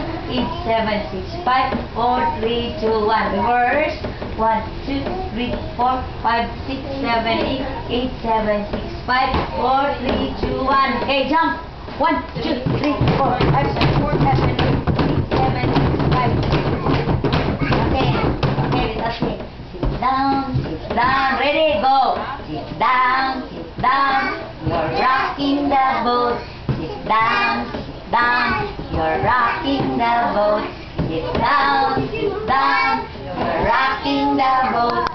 8, 7, 6, 5, 4, 3, 2, 1. Reverse. 1, 2, 3, 4, 5, 6, 7, 8, 7, 6, 5, 4, 3, 2, 1. Okay, jump. 1, 2, 3, 4, 5, 6, 7, 8, 7, 6, 5. Okay, let's sit down, ready, go. Sit down, you're rocking the boat. Sit down, you're rocking the boat. Sit down, you're rocking the boat.